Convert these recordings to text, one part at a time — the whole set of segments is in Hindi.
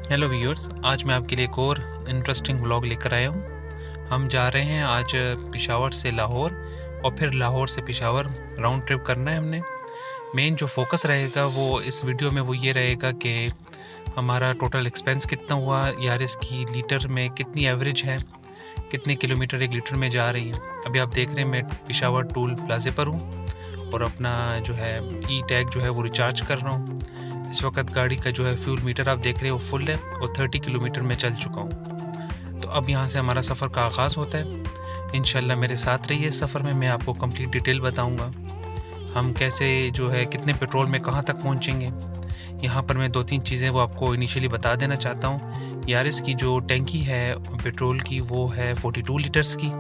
हेलो व्यूअर्स, आज मैं आपके लिए एक और इंटरेस्टिंग व्लॉग लेकर आया हूँ। हम जा रहे हैं आज पेशावर से लाहौर और फिर लाहौर से पेशावर राउंड ट्रिप करना है हमने। मेन जो फोकस रहेगा वो इस वीडियो में वो ये रहेगा कि हमारा टोटल एक्सपेंस कितना हुआ, यार इसकी लीटर में कितनी एवरेज है, कितने किलोमीटर एक लीटर में जा रही है। अभी आप देख रहे हैं मैं पेशावर टोल प्लाजे पर हूँ और अपना जो है ई टैग जो है वो रिचार्ज कर रहा हूँ। इस वक्त गाड़ी का जो है फ्यूल मीटर आप देख रहे हो फुल है और 30 किलोमीटर में चल चुका हूँ। तो अब यहाँ से हमारा सफ़र का आगाज़ होता है। इंशाल्लाह मेरे साथ रहिए, सफ़र में मैं आपको कंप्लीट डिटेल बताऊँगा हम कैसे जो है कितने पेट्रोल में कहाँ तक पहुँचेंगे। यहाँ पर मैं 2-3 चीज़ें वो आपको इनिशियली बता देना चाहता हूँ। यारिस की जो टैंकी है पेट्रोल की वो है 42 लीटर्स की,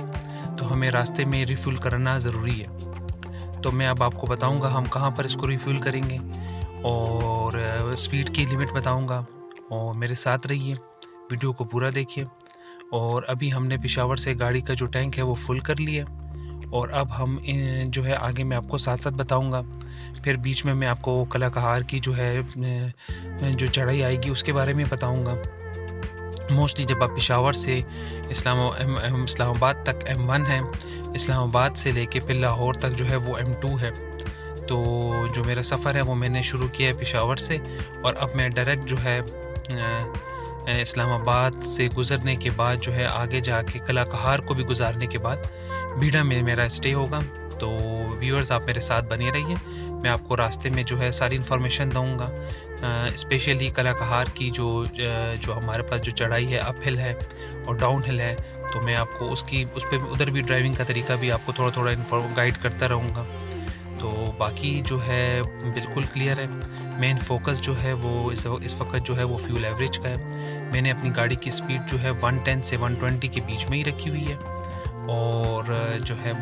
तो हमें रास्ते में रिफ़िल करना ज़रूरी है। तो मैं अब आपको बताऊँगा हम कहाँ पर इसको रिफ़िल करेंगे और स्पीड की लिमिट बताऊंगा। और मेरे साथ रहिए, वीडियो को पूरा देखिए। और अभी हमने पेशावर से गाड़ी का जो टैंक है वो फुल कर लिया और अब हम जो है आगे मैं आपको साथ साथ बताऊंगा। फिर बीच में मैं आपको कला कहार की जो है जो चढ़ाई आएगी उसके बारे में बताऊंगा। मोस्टली जब आप पेशावर से इस्लामाबाद तक M1 है, इस्लामाबाद से लेके फिर लाहौर तक जो है वो M2 है। तो जो मेरा सफ़र है वो मैंने शुरू किया है पेशावर से और अब मैं डायरेक्ट जो है इस्लामाबाद से गुज़रने के बाद जो है आगे जाके कला कहार को भी गुजारने के बाद बीड़ा में मेरा स्टे होगा। तो व्यूअर्स आप मेरे साथ बने रहिए, मैं आपको रास्ते में जो है सारी इन्फॉर्मेशन दूँगा। स्पेशली कला कहार की जो हमारे पास जो चढ़ाई है अप हिल है और डाउन हिल है, तो मैं आपको उस पर उधर भी ड्राइविंग का तरीका भी आपको थोड़ा थोड़ा गाइड करता रहूँगा। तो बाकी जो है बिल्कुल क्लियर है। मेन फोकस जो है वो इस वक्त जो है वो फ्यूल एवरेज का है। मैंने अपनी गाड़ी की स्पीड जो है 110 से 120 के बीच में ही रखी हुई है और जो है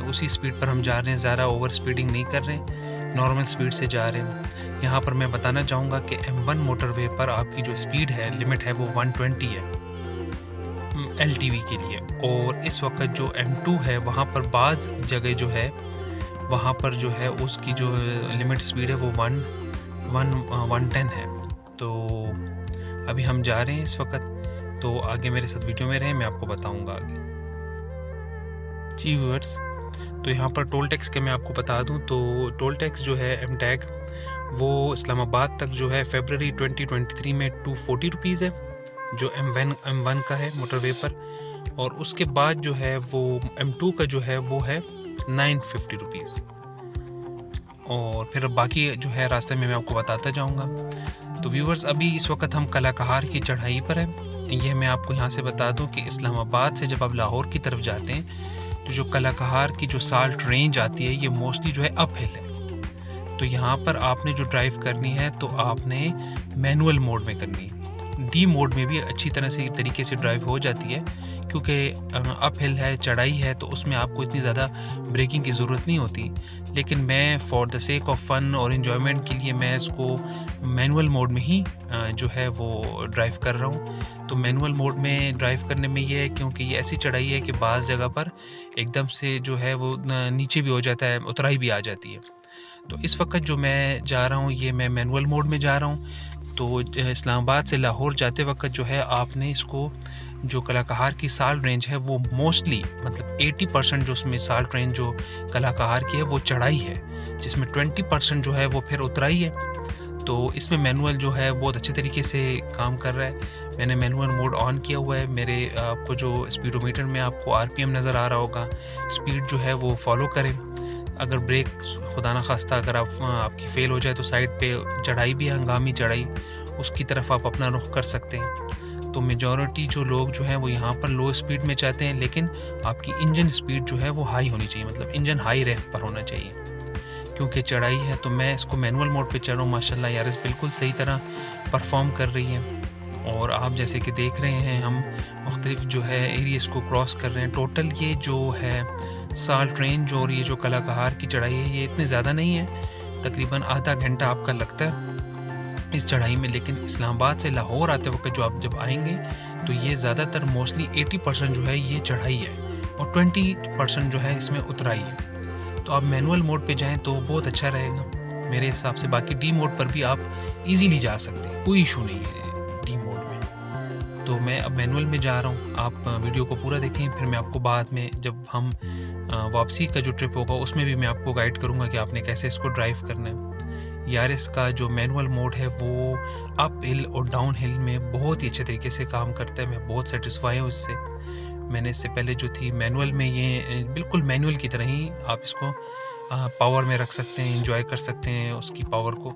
उसी स्पीड पर हम जा रहे हैं, ज़्यादा ओवर स्पीडिंग नहीं कर रहे हैं, नॉर्मल स्पीड से जा रहे हैं। यहाँ पर मैं बताना चाहूँगा कि M1 मोटरवे पर आपकी जो स्पीड है लिमिट है वो 120 है LTV के लिए। और इस वक्त जो M2 है वहाँ पर बाज़ जगह जो है वहाँ पर जो है उसकी जो लिमिट स्पीड है वो 110 है। तो अभी हम जा रहे हैं इस वक्त, तो आगे मेरे साथ वीडियो में रहें, मैं आपको बताऊंगा आगे। जी व्यूअर्स, तो यहाँ पर टोल टैक्स के मैं आपको बता दूं तो टोल टैक्स जो है M टैग वो इस्लामाबाद तक जो है फरवरी 2023 में 240 रुपीज़ है जो M1 का है मोटरवे पर, और उसके बाद जो है वो M2 का जो है वो है 950 रुपीज़। और फिर बाकी जो है रास्ते में मैं आपको बताता जाऊंगा। तो व्यूअर्स अभी इस वक्त हम कला कहार की चढ़ाई पर हैं। यह मैं आपको यहाँ से बता दूं कि इस्लामाबाद से जब आप लाहौर की तरफ जाते हैं तो जो कला कहार की जो साल्ट रेंज आती है ये मोस्टली जो है अप हिल है। तो यहाँ पर आपने जो ड्राइव करनी है तो आपने मैनुअल मोड में करनी है। डी मोड में भी अच्छी तरह से तरीके से ड्राइव हो जाती है क्योंकि अप हिल है, चढ़ाई है, तो उसमें आपको इतनी ज़्यादा ब्रेकिंग की ज़रूरत नहीं होती। लेकिन मैं फॉर द सेक ऑफ फ़न और इन्जॉयमेंट के लिए मैं इसको मैनुअल मोड में ही जो है वो ड्राइव कर रहा हूँ। तो मैनुअल मोड में ड्राइव करने में ये है क्योंकि ये ऐसी चढ़ाई है कि बाज़ जगह पर एकदम से जो है वो नीचे भी हो जाता है, उतराई भी आ जाती है। तो इस वक्त जो मैं जा रहा हूँ ये मैं मैनुअल मोड में जा रहा हूँ। तो इस्लामाबाद से लाहौर जाते वक्त जो है आपने इसको जो कला कहार की साल्ट रेंज है वो मोस्टली मतलब 80% जो उसमें साल्ट रेंज जो कला कहार की है वो चढ़ाई है, जिसमें 20% जो है वो फिर उतराई है। तो इसमें मैनुअल जो है बहुत अच्छे तरीके से काम कर रहा है। मैंने मैनुअल मोड ऑन किया हुआ है। मेरे आपको जो स्पीडोमीटर में आपको RPM नज़र आ रहा होगा, स्पीड जो है वो फॉलो करें। अगर ब्रेक खुदा ना खास्ता अगर आपकी फ़ेल हो जाए तो साइड पे चढ़ाई भी है, हंगामी चढ़ाई, उसकी तरफ आप अपना रुख कर सकते हैं। तो मेजॉरिटी जो लोग जो हैं वो यहाँ पर लो स्पीड में चाहते हैं, लेकिन आपकी इंजन स्पीड जो है वो हाई होनी चाहिए, मतलब इंजन हाई रेफ पर होना चाहिए क्योंकि चढ़ाई है। तो मैं इसको मैनुअल मोड पे चढ़ रहा हूँ। माशाल्लाह यारिस बिल्कुल सही तरह परफॉर्म कर रही है और आप जैसे कि देख रहे हैं हम मुख्तलिफ जो है एरियाज़ को क्रॉस कर रहे हैं। टोटल ये जो है साल्ट रेंज और ये जो कला कहार की चढ़ाई है ये इतनी ज़्यादा नहीं है, तकरीबन आधा घंटा आपका लगता है इस चढ़ाई में। लेकिन इस्लामाबाद से लाहौर आते वक्त जो आप जब आएंगे तो ये ज़्यादातर मोस्टली 80% जो है ये चढ़ाई है और 20% जो है इसमें उतराई है। तो आप मैनुअल मोड पे जाएं तो बहुत अच्छा रहेगा मेरे हिसाब से। बाकी डी मोड पर भी आप इजीली जा सकते हैं, कोई इशू नहीं है डी मोड में। तो मैं अब मैनुअल में जा रहा हूँ। आप वीडियो को पूरा देखें, फिर मैं आपको बाद में जब हम वापसी का जो ट्रिप होगा उसमें भी मैं आपको गाइड करूँगा कि आपने कैसे इसको ड्राइव करना है। यारिस का जो मैनुअल मोड है वो अप हिल और डाउन हिल में बहुत ही अच्छे तरीके से काम करता है। मैं बहुत सेटिस्फाई हूँ इससे। मैंने इससे पहले जो थी मैनुअल में, ये बिल्कुल मैनुअल की तरह ही आप इसको पावर में रख सकते हैं, एंजॉय कर सकते हैं उसकी पावर को।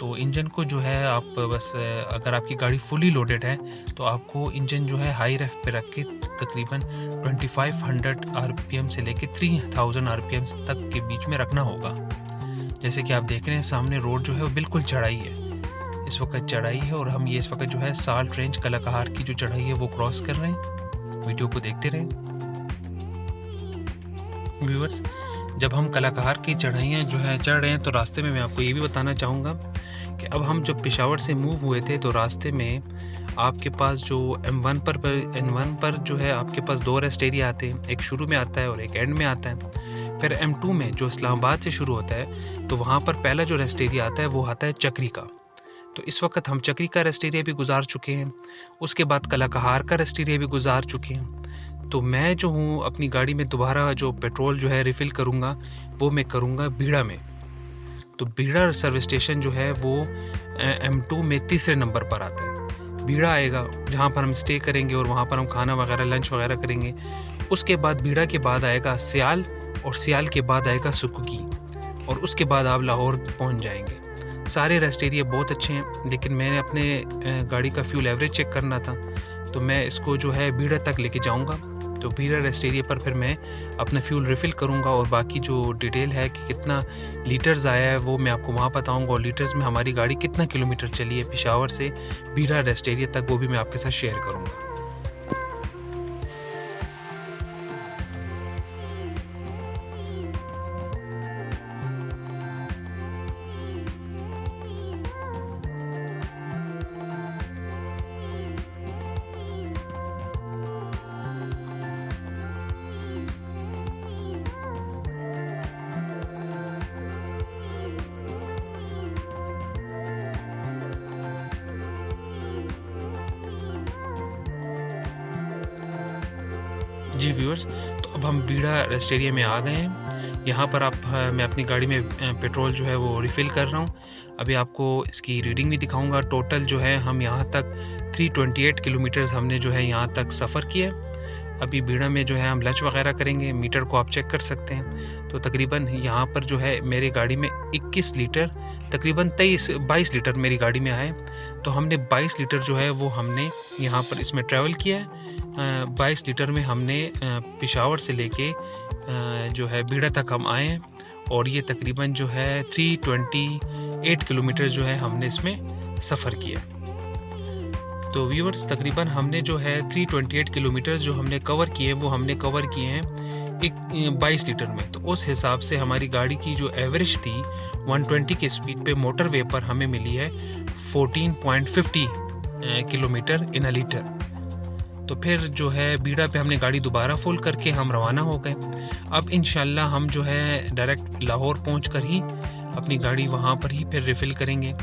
तो इंजन को जो है आप बस अगर आपकी गाड़ी फुली लोडेड है तो आपको इंजन जो है हाई रेफ पे रख के तकरीबन 2500 आरपीएम से लेके 3000 आरपीएम तक के बीच में रखना होगा। जैसे कि आप देख रहे हैं सामने रोड जो है वो बिल्कुल चढ़ाई है, इस वक्त चढ़ाई है और हम ये इस वक्त जो है साल्ट रेंज कलाकहार की जो चढ़ाई है वो क्रॉस कर रहे हैं। वीडियो को देखते रहें व्यूअर्स। जब हम कलाकहार की चढ़ाइयाँ जो है चढ़ रहे हैं तो रास्ते में मैं आपको ये भी बताना चाहूँगा कि अब हम जब पेशावर से मूव हुए थे तो रास्ते में आपके पास जो M1 पर जो है आपके पास 2 रेस्ट एरिया आते हैं, एक शुरू में आता है और एक एंड में आता है। फिर M2 में जो इस्लामाबाद से शुरू होता है तो वहाँ पर पहला जो रेस्ट एरिया आता है वो आता है चक्री का। तो इस वक्त हम चक्री का रेस्ट एरिया भी गुजार चुके हैं, उसके बाद कलाकहार का रेस्ट एरिया भी गुजार चुके हैं। तो मैं जो हूँ अपनी गाड़ी में दोबारा जो पेट्रोल जो है रिफ़िल करूँगा वो मैं करूँगा बीड़ा में। तो बीड़ा सर्विस स्टेशन जो है वो M2 में तीसरे नंबर पर आता है। बीड़ा आएगा जहाँ पर हम स्टे करेंगे और वहाँ पर हम खाना वगैरह लंच वगैरह करेंगे। उसके बाद बीड़ा के बाद आएगा सियाल और सियाल के बाद आएगा सुकुगी और उसके बाद आप लाहौर पहुँच जाएंगे। सारे रेस्ट एरिया बहुत अच्छे हैं, लेकिन मैंने अपने गाड़ी का फ्यूल एवरेज चेक करना था तो मैं इसको जो है बीड़ा तक लेके जाऊँगा। तो बीड़ा रेस्ट एरिया पर फिर मैं अपना फ्यूल रिफ़िल करूँगा और बाकी जो डिटेल है कि कितना लीटर्स आया है वो मैं आपको वहाँ बताऊँगा और लीटर्स में हमारी गाड़ी कितना किलोमीटर चली है पेशावर से बीड़ा रेस्ट एरिया तक वो भी मैं आपके साथ शेयर करूँगा। जी व्यूअर्स, तो अब हम बीड़ा रेस्ट एरिया में आ गए हैं। यहाँ पर मैं अपनी गाड़ी में पेट्रोल जो है वो रिफ़िल कर रहा हूँ। अभी आपको इसकी रीडिंग भी दिखाऊंगा। टोटल जो है हम यहाँ तक 328 किलोमीटर्स हमने जो है यहाँ तक सफ़र किया। अभी बीड़ा में जो है हम लंच वगैरह करेंगे। मीटर को आप चेक कर सकते हैं। तो तकरीबन यहाँ पर जो है मेरी गाड़ी में 21 लीटर तकरीबन 22 लीटर मेरी गाड़ी में आए। तो हमने 22 लीटर जो है वो हमने यहाँ पर इसमें ट्रैवल किया है। 22 लीटर में हमने पेशावर से लेके जो है बीड़ा तक हम आए हैं और ये तकरीबन जो है 328 किलोमीटर जो है हमने इसमें सफ़र किया। तो व्यूअर्स, तकरीबन हमने जो है 328 किलोमीटर जो हमने कवर किए वो हमने कवर किए हैं 22 लीटर में। तो उस हिसाब से हमारी गाड़ी की जो एवरेज थी 120 की स्पीड पे मोटरवे पर हमें मिली है 14.50 किलोमीटर इन अ लीटर। तो फिर जो है बीड़ा पे हमने गाड़ी दोबारा फुल करके हम रवाना हो गए। अब इंशाल्लाह हम जो है डायरेक्ट लाहौर पहुँच कर ही अपनी गाड़ी वहाँ पर ही फिर रिफ़िल करेंगे।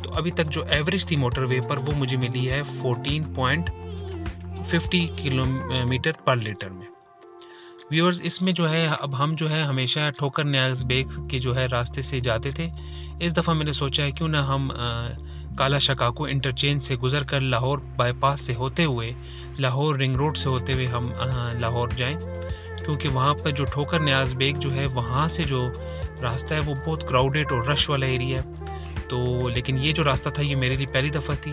तो अभी तक जो एवरेज थी मोटरवे पर वो मुझे मिली है 14.50 किलोमीटर पर लीटर में। व्यूअर्स, इसमें जो है अब हम जो है हमेशा ठोकर न्याज बेग के जो है रास्ते से जाते थे। इस दफ़ा मैंने सोचा है क्यों ना हम काला शकाको इंटरचेंज से गुज़र कर लाहौर बाईपास से होते हुए लाहौर रिंग रोड से होते हुए हम लाहौर जाएं, क्योंकि वहाँ पर जो ठोकर न्याज बेग जो है वहाँ से जो रास्ता है वो बहुत क्राउडेड और रश वाला एरिया है। तो लेकिन ये जो रास्ता था ये मेरे लिए पहली दफ़ा थी।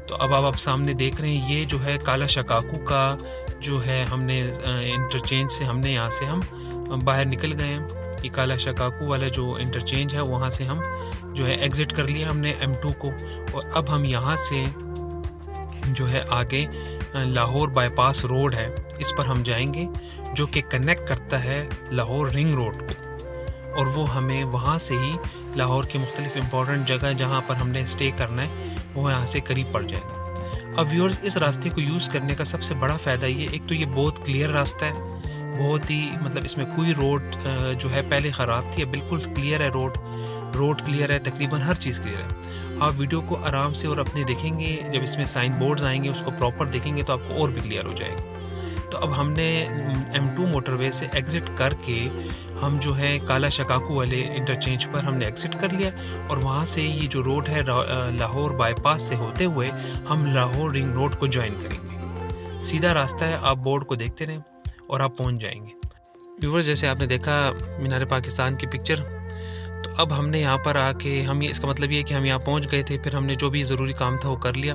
तो अब आप सामने देख रहे हैं ये जो है काला शकाकू का जो है हमने इंटरचेंज से हमने यहाँ से हम बाहर निकल गए हैं। ये काला शकाकू वाला जो इंटरचेंज है वहाँ से हम जो है एग्ज़िट कर लिया हमने M2 को और अब हम यहाँ से जो है आगे लाहौर बाईपास रोड है इस पर हम जाएंगे जो कि कनेक्ट करता है लाहौर रिंग रोड को और वो हमें वहाँ से ही लाहौर के मुख्तलिफ इम्पॉर्टेंट जगह जहाँ पर हमने स्टे करना है वो यहाँ से करीब पड़ जाएगा। अब व्यूअर्स, इस रास्ते को यूज़ करने का सबसे बड़ा फ़ायदा ये, एक तो ये बहुत क्लियर रास्ता है, बहुत ही मतलब इसमें कोई रोड जो है पहले ख़राब थी, अब बिल्कुल क्लियर है रोड क्लियर है, तकरीबन हर चीज़ क्लियर है। आप वीडियो को आराम से और अपने देखेंगे, जब इसमें साइन बोर्ड्स आएंगे उसको प्रॉपर देखेंगे तो आपको और भी क्लियर हो जाएगा। तो अब हमने M2 मोटरवे से एग्ज़िट करके हम जो है काला शकाकू वाले इंटरचेंज पर हमने एग्ज़िट कर लिया, और वहाँ से ये जो रोड है लाहौर बाईपास से होते हुए हम लाहौर रिंग रोड को ज्वाइन करेंगे। सीधा रास्ता है, आप बोर्ड को देखते रहें और आप पहुँच जाएंगे। व्यूअर्स, जैसे आपने देखा मीनार पाकिस्तान की पिक्चर, तो अब हमने यहाँ पर आके इसका मतलब ये है कि हम यहाँ पहुँच गए थे। फिर हमने जो भी ज़रूरी काम था वो कर लिया।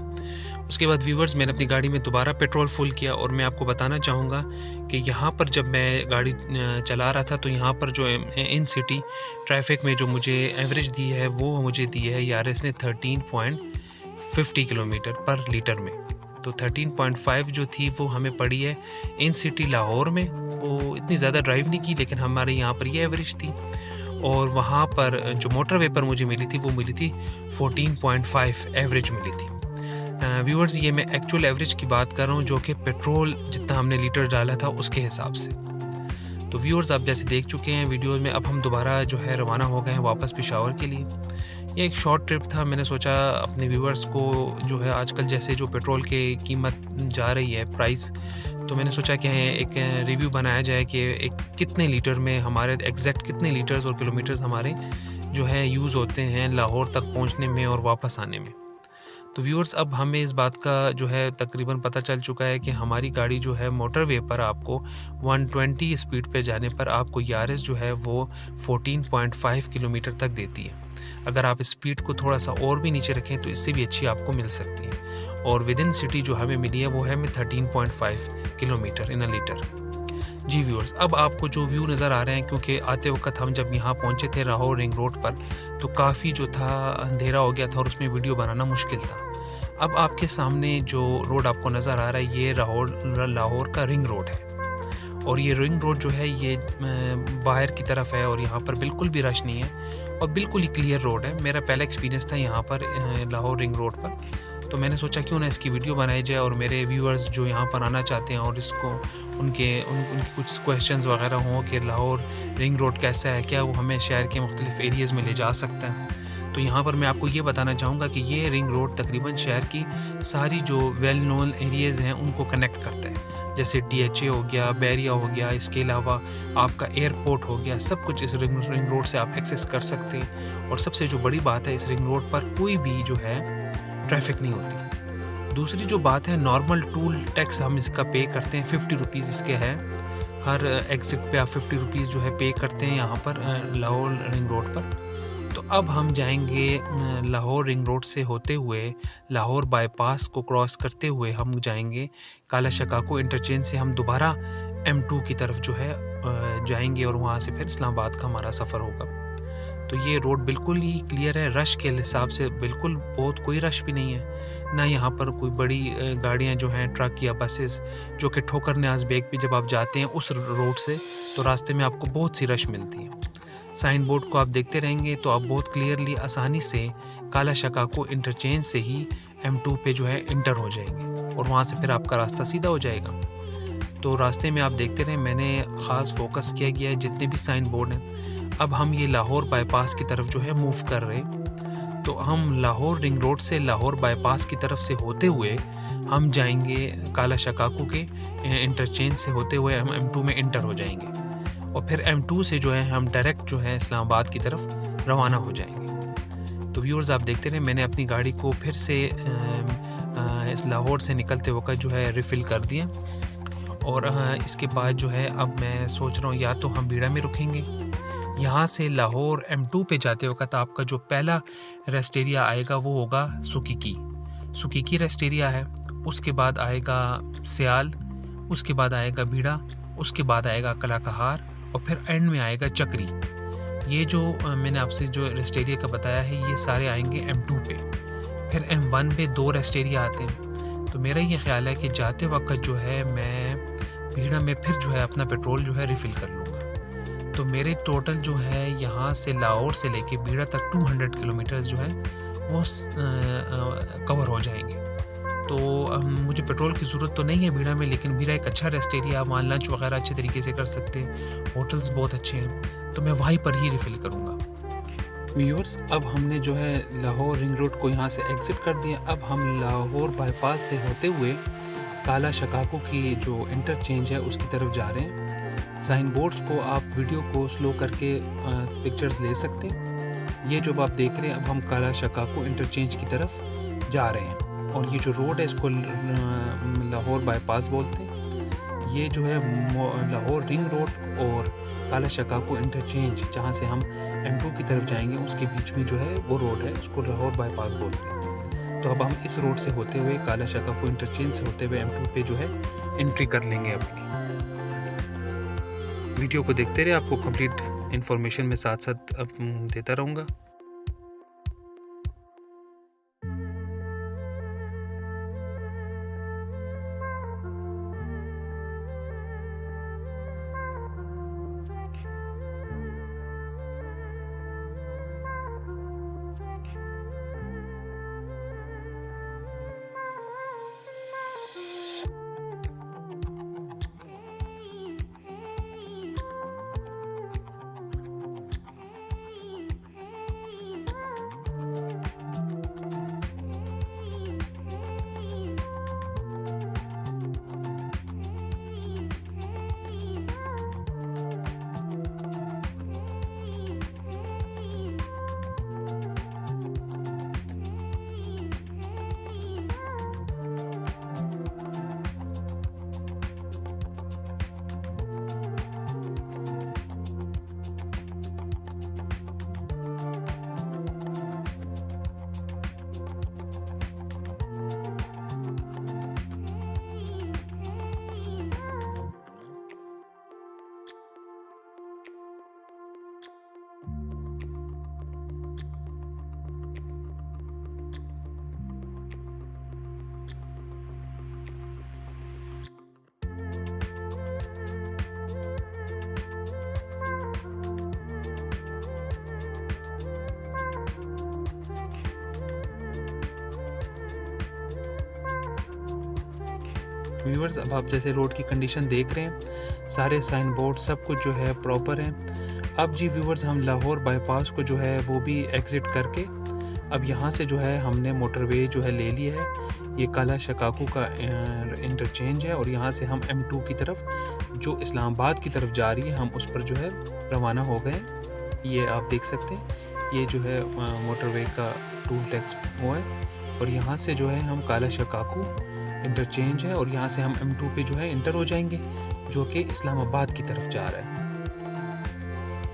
उसके बाद व्यूअर्स, मैंने अपनी गाड़ी में दोबारा पेट्रोल फुल किया, और मैं आपको बताना चाहूँगा कि यहाँ पर जब मैं गाड़ी चला रहा था तो यहाँ पर जो इन सिटी ट्रैफिक में जो मुझे एवरेज दी है वो मुझे दी है यारिस ने 13.50 किलोमीटर पर लीटर में। तो 13.5 जो थी वो हमें पड़ी है इन सिटी लाहौर में। वो इतनी ज़्यादा ड्राइव नहीं की, लेकिन हमारे यहाँ पर ये एवरेज थी। और वहाँ पर जो मोटरवे पर मुझे मिली थी वो मिली थी 14.5 एवरेज मिली थी। व्यूअर्स, ये मैं एक्चुअल एवरेज की बात कर रहा हूँ, जो कि पेट्रोल जितना हमने लीटर डाला था उसके हिसाब से। तो व्यूअर्स, आप जैसे देख चुके हैं वीडियो में, अब हम दोबारा जो है रवाना हो गए हैं वापस पेशावर के लिए। ये एक शॉर्ट ट्रिप था। मैंने सोचा अपने व्यूअर्स को जो है आजकल जैसे जो पेट्रोल की कीमत जा रही है प्राइस, तो मैंने सोचा कि एक रिव्यू बनाया जाए कि एक कितने लीटर में हमारे एग्जैक्ट कितने लीटर्स और किलोमीटर्स हमारे जो है यूज़ होते हैं लाहौर तक पहुंचने में और वापस आने में। तो व्यूअर्स, अब हमें इस बात का जो है तकरीबन पता चल चुका है कि हमारी गाड़ी जो है मोटरवे पर आपको 120 स्पीड पे जाने पर आपको यारिस जो है वो 14.5 किलोमीटर तक देती है। अगर आप स्पीड को थोड़ा सा और भी नीचे रखें तो इससे भी अच्छी आपको मिल सकती है। और विद इन सिटी जो हमें मिली है वो है 13.5 किलोमीटर इन अ लीटर। जी व्यूअर्स, अब आपको जो व्यू नज़र आ रहे हैं, क्योंकि आते वक्त हम जब यहाँ पहुँचे थे लाहौर रिंग रोड पर तो काफ़ी जो था अंधेरा हो गया था और उसमें वीडियो बनाना मुश्किल था। अब आपके सामने जो रोड आपको नज़र आ रहा है ये लाहौर का रिंग रोड है, और ये रिंग रोड जो है ये बाहर की तरफ है और यहाँ पर बिल्कुल भी रश नहीं है और बिल्कुल ही क्लियर रोड है। मेरा पहला एक्सपीरियंस था यहाँ पर लाहौर रिंग रोड पर, तो मैंने सोचा क्यों ना इसकी वीडियो बनाई जाए और मेरे व्यूअर्स जो यहाँ पर आना चाहते हैं और इसको उनकी कुछ क्वेश्चंस वगैरह हों कि लाहौर रिंग रोड कैसा है, क्या वो हमें शहर के मुख्तलिफ एरियाज़ में ले जा सकता है। तो यहाँ पर मैं आपको ये बताना चाहूँगा कि ये रिंग रोड तकरीबन शहर की सारी जो वेल नोन एरियाज़ हैं उनको कनेक्ट करता है, जैसे DHA हो गया, बैरिया हो गया, इसके अलावा आपका एयरपोर्ट हो गया, सब कुछ इस रिंग रोड से आप एक्सेस कर सकते हैं। और सबसे जो बड़ी बात है, इस रिंग रोड पर कोई भी जो है ट्रैफिक नहीं होती। दूसरी जो बात है, नॉर्मल टूल टैक्स हम इसका पे करते हैं 50 रुपीज़ इसके है। हर एग्जिट पे आप 50 रुपीज़ जो है पे करते हैं यहाँ पर लाहौर रिंग रोड पर। तो अब हम जाएंगे लाहौर रिंग रोड से होते हुए लाहौर बाईपास को क्रॉस करते हुए हम जाएंगे काला शकाकू इंटरचेंज से हम दोबारा M2 की तरफ जो है जाएंगे और वहाँ से फिर इस्लामाबाद का हमारा सफ़र होगा। तो ये रोड बिल्कुल ही क्लियर है, रश के हिसाब से बिल्कुल बहुत कोई रश भी नहीं है, ना यहाँ पर कोई बड़ी गाड़ियाँ जो हैं ट्रक या बसेस जो कि ठोकर न्याज बेग पे जब आप जाते हैं उस रोड से तो रास्ते में आपको बहुत सी रश मिलती है। साइन बोर्ड को आप देखते रहेंगे तो आप बहुत क्लियरली आसानी से काला शकाकू इंटरचेंज से ही M2 पे जो है इंटर हो जाएंगे और वहाँ से फिर आपका रास्ता सीधा हो जाएगा। तो रास्ते में आप देखते रहें, मैंने ख़ास फोकस किया गया है जितने भी साइन बोर्ड हैं। अब हम ये लाहौर बाईपास की तरफ जो है मूव कर रहे हैं, तो हम लाहौर रिंग रोड से लाहौर बाईपास की तरफ से होते हुए हम जाएंगे काला शकाकू के इंटरचेंज से होते हुए हम M2 में इंटर हो जाएंगे और फिर M2 से जो है हम डायरेक्ट जो है इस्लामाबाद की तरफ रवाना हो जाएंगे। तो व्यूअर्स, आप देखते रहे, मैंने अपनी गाड़ी को फिर से इस लाहौर से निकलते वक्त जो है रिफ़िल कर दिया और इसके बाद जो है अब मैं सोच रहा हूँ या तो हम बीड़ा में रुकेंगे। यहाँ से लाहौर M2 पे जाते वक्त आपका जो पहला रेस्ट एरिया आएगा वो होगा सुकीकी रेस्ट एरिया है। उसके बाद आएगा सियाल, उसके बाद आएगा बीड़ा, उसके बाद आएगा कलाकहार और फिर एंड में आएगा चक्री। ये जो मैंने आपसे जो रेस्ट एरिया का बताया है ये सारे आएंगे M2 पे। फिर M1 पे 2 रेस्ट एरिया आते हैं। तो मेरा ये ख्याल है कि जाते वक्त जो है मैं बीड़ा में फिर जो है अपना पेट्रोल जो है रिफ़िल कर लूँगा। तो मेरे टोटल जो है यहाँ से लाहौर से लेके बीड़ा तक 200 किलोमीटर्स जो है वो कवर हो जाएंगे। तो मुझे पेट्रोल की ज़रूरत तो नहीं है बीड़ा में, लेकिन बीड़ा एक अच्छा रेस्ट एरिया, वहाँ लंच वगैरह अच्छे तरीके से कर सकते हैं, होटल्स बहुत अच्छे हैं, तो मैं वहीं पर ही रिफ़िल करूँगा। व्यूअर्स, अब हमने जो है लाहौर रिंग रोड को यहाँ से एग्ज़िट कर दिया। अब हम लाहौर बाईपास से होते हुए काला शकाको की जो इंटरचेंज है उसकी तरफ जा रहे हैं। साइन बोर्ड्स को आप वीडियो को स्लो करके पिक्चर्स ले सकते हैं। ये जो आप देख रहे हैं, अब हम काला शकाको इंटरचेंज की तरफ जा रहे हैं और ये जो रोड है इसको लाहौर बाईपास बोलते हैं। ये जो है लाहौर रिंग रोड और काला शकाको इंटरचेंज जहाँ से हम M2 की तरफ जाएंगे उसके बीच में जो है वो रोड है, उसको लाहौर बाईपास बोलते हैं। तो अब हम इस रोड से होते हुए काला शकाको इंटरचेंज से होते हुए M2 पे जो है एंट्री कर लेंगे अपनी। वीडियो को देखते रहे, आपको कंप्लीट इन्फॉर्मेशन में साथ साथ देता रहूँगा। व्यूअर्स, अब आप जैसे रोड की कंडीशन देख रहे हैं, सारे साइन बोर्ड सब कुछ जो है प्रॉपर है। अब जी व्यूअर्स, हम लाहौर बाईपास को जो है वो भी एग्ज़िट करके अब यहाँ से जो है हमने मोटरवे जो है ले लिया है। ये काला शकाको का इंटरचेंज है और यहाँ से हम M2 की तरफ जो इस्लामाबाद की तरफ जा रही है हम उस पर जो है रवाना हो गए। ये आप देख सकते हैं, ये जो है मोटरवे का टूल टैक्स वो है और यहाँ से जो है हम काला शकाको इंटरचेंज है और यहाँ से हम M2 पे जो है इंटर हो जाएंगे जो कि इस्लामाबाद की तरफ जा रहा है।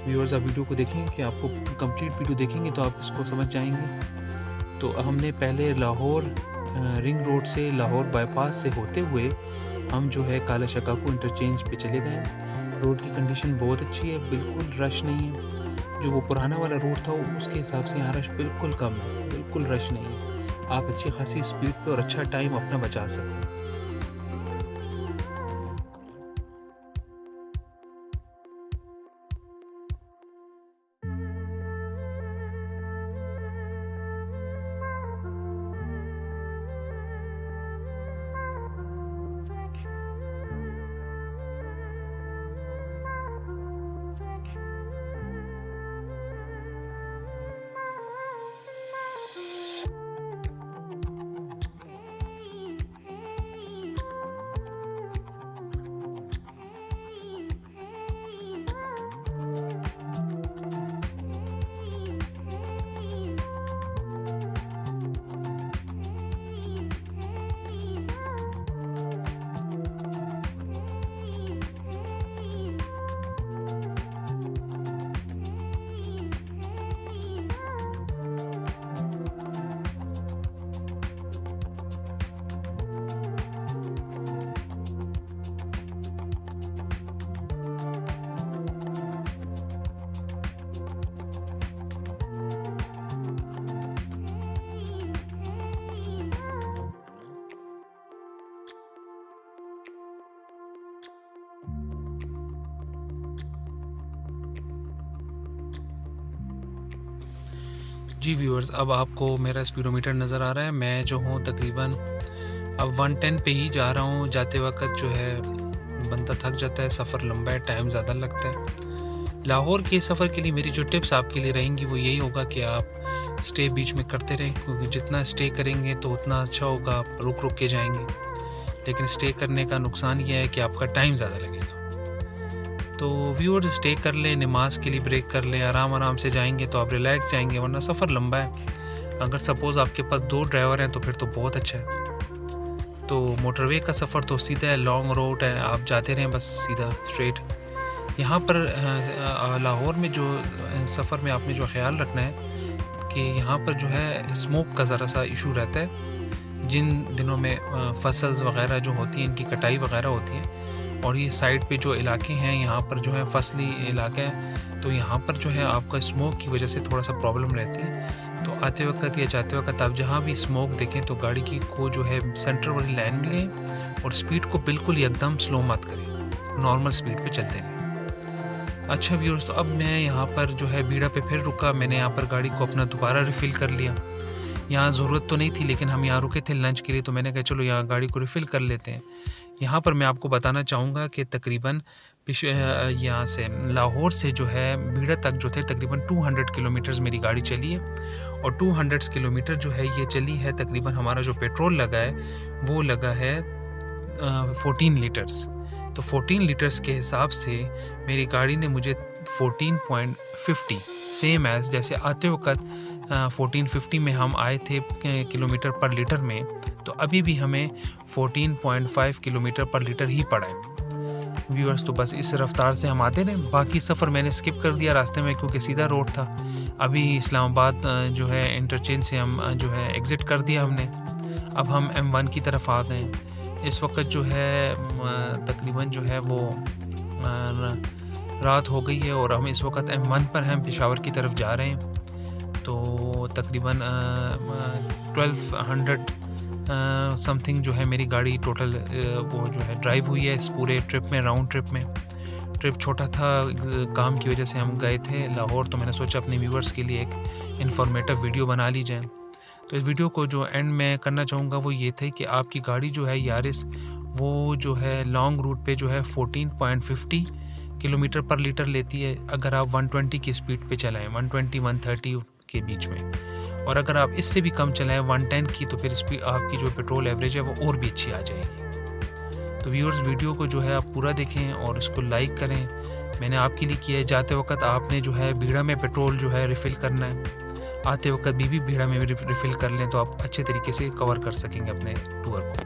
व्यूअर्स, आप वीडियो को देखें कि आपको कंप्लीट वीडियो देखेंगे तो आप इसको समझ जाएंगे। तो हमने पहले लाहौर रिंग रोड से लाहौर बाईपास से होते हुए हम जो है काला शकाको इंटरचेंज पे चले गए। रोड की कंडीशन बहुत अच्छी है, बिल्कुल रश नहीं है। जो वो पुराना वाला रोड था उसके हिसाब से यहाँ रश बिल्कुल कम है, बिल्कुल रश नहीं है। आप अच्छी खासी स्पीड पे और अच्छा टाइम अपना बचा सकते हैं। जी व्यूअर्स, अब आपको मेरा स्पीडोमीटर नज़र आ रहा है। मैं जो हूँ तकरीबन अब 110 पे ही जा रहा हूँ। जाते वक्त जो है बंदा थक जाता है, सफ़र लंबा है, टाइम ज़्यादा लगता है। लाहौर के सफ़र के लिए मेरी जो टिप्स आपके लिए रहेंगी वो यही होगा कि आप स्टे बीच में करते रहें, क्योंकि जितना स्टे करेंगे तो उतना अच्छा होगा, आप रुक रुक के जाएंगे। लेकिन स्टे करने का नुकसान ये है कि आपका टाइम ज़्यादा लगेगा। तो व्यूअर्स, स्टे कर लें, नमाज के लिए ब्रेक कर लें, आराम से जाएंगे तो आप रिलैक्स जाएंगे, वरना सफ़र लंबा है। अगर सपोज़ आपके पास 2 ड्राइवर हैं तो फिर तो बहुत अच्छा है। तो मोटरवे का सफ़र तो सीधा है, लॉन्ग रोड है, आप जाते रहें बस सीधा स्ट्रेट। यहाँ पर लाहौर में जो सफ़र में आपने जो ख्याल रखना है कि यहाँ पर जो है स्मोक का ज़रा सा इशू रहता है। जिन दिनों में फसल्स वग़ैरह जो होती हैं, इनकी कटाई वग़ैरह होती है, और ये साइड पे जो इलाके हैं यहाँ पर जो है फसली इलाका है, तो यहाँ पर जो है आपका स्मोक की वजह से थोड़ा सा प्रॉब्लम रहती है। तो आते वक्त या जाते वक्त आप जहाँ भी स्मोक देखें तो गाड़ी की को जो है सेंटर वाली लाइन में लें और स्पीड को बिल्कुल एकदम स्लो मत करें, नॉर्मल स्पीड पे चलते रहें। अच्छा व्यूअर्स, तो अब मैं यहाँ पर जो है बीड़ा पे फिर रुका। मैंने यहाँ पर गाड़ी को अपना दोबारा रिफ़िल कर लिया। यहाँ ज़रूरत तो नहीं थी, लेकिन हम यहाँ रुके थे लंच के लिए, तो मैंने कहा चलो यहाँ गाड़ी को रिफ़िल कर लेते हैं। यहाँ पर मैं आपको बताना चाहूँगा कि तकरीबन यहाँ से लाहौर से जो है बीड़ा तक जो थे तकरीबन 200 किलोमीटर्स मेरी गाड़ी चली है, और 200 किलोमीटर जो है ये चली है। तकरीबन हमारा जो पेट्रोल लगा है वो लगा है 14 लीटर्स। तो 14 लीटर्स के हिसाब से मेरी गाड़ी ने मुझे 14.50 सेम एज़ जैसे आते वक्त 1450 में हम आए थे किलोमीटर पर लीटर में, तो अभी भी हमें 14.5 किलोमीटर पर लीटर ही पड़ा है व्यूअर्स। तो बस इस रफ्तार से हम आते रहे। बाकी सफ़र मैंने स्किप कर दिया रास्ते में, क्योंकि सीधा रोड था। अभी इस्लामाबाद जो है इंटरचेंज से हम जो है एग्ज़िट कर दिया हमने। अब हम M1 की तरफ आ गए। इस वक्त जो है तकरीबन जो है वो रात हो गई है, और हम इस वक्त M1 पर हैं, पेशावर की तरफ जा रहे हैं। तो तकरीबन 1200 समथिंग जो है मेरी गाड़ी टोटल वो जो है ड्राइव हुई है इस पूरे ट्रिप में, राउंड ट्रिप में। ट्रिप छोटा था, काम की वजह से हम गए थे लाहौर, तो मैंने सोचा अपने व्यूवर्स के लिए एक इन्फॉर्मेटिव वीडियो बना ली जाए। तो इस वीडियो को जो एंड में करना चाहूँगा वो ये थे कि आपकी गाड़ी जो है यारिस, वो जो है लॉन्ग रूट पे जो है 14.50 किलोमीटर पर लीटर लेती है अगर आप 120 की स्पीड पे चलाएं, 120-130 के बीच में। और अगर आप इससे भी कम चलाएं 110 की, तो फिर स्पीड आपकी जो पेट्रोल एवरेज है वो और भी अच्छी आ जाएगी। तो व्यूअर्स, वीडियो को जो है आप पूरा देखें और इसको लाइक करें। मैंने आपके लिए किया है। जाते वक्त आपने जो है बीड़ा में पेट्रोल जो है रिफ़िल करना है, आते वक्त बीड़ा में रिफ़िल कर लें तो आप अच्छे तरीके से कवर कर सकेंगे अपने टूर को।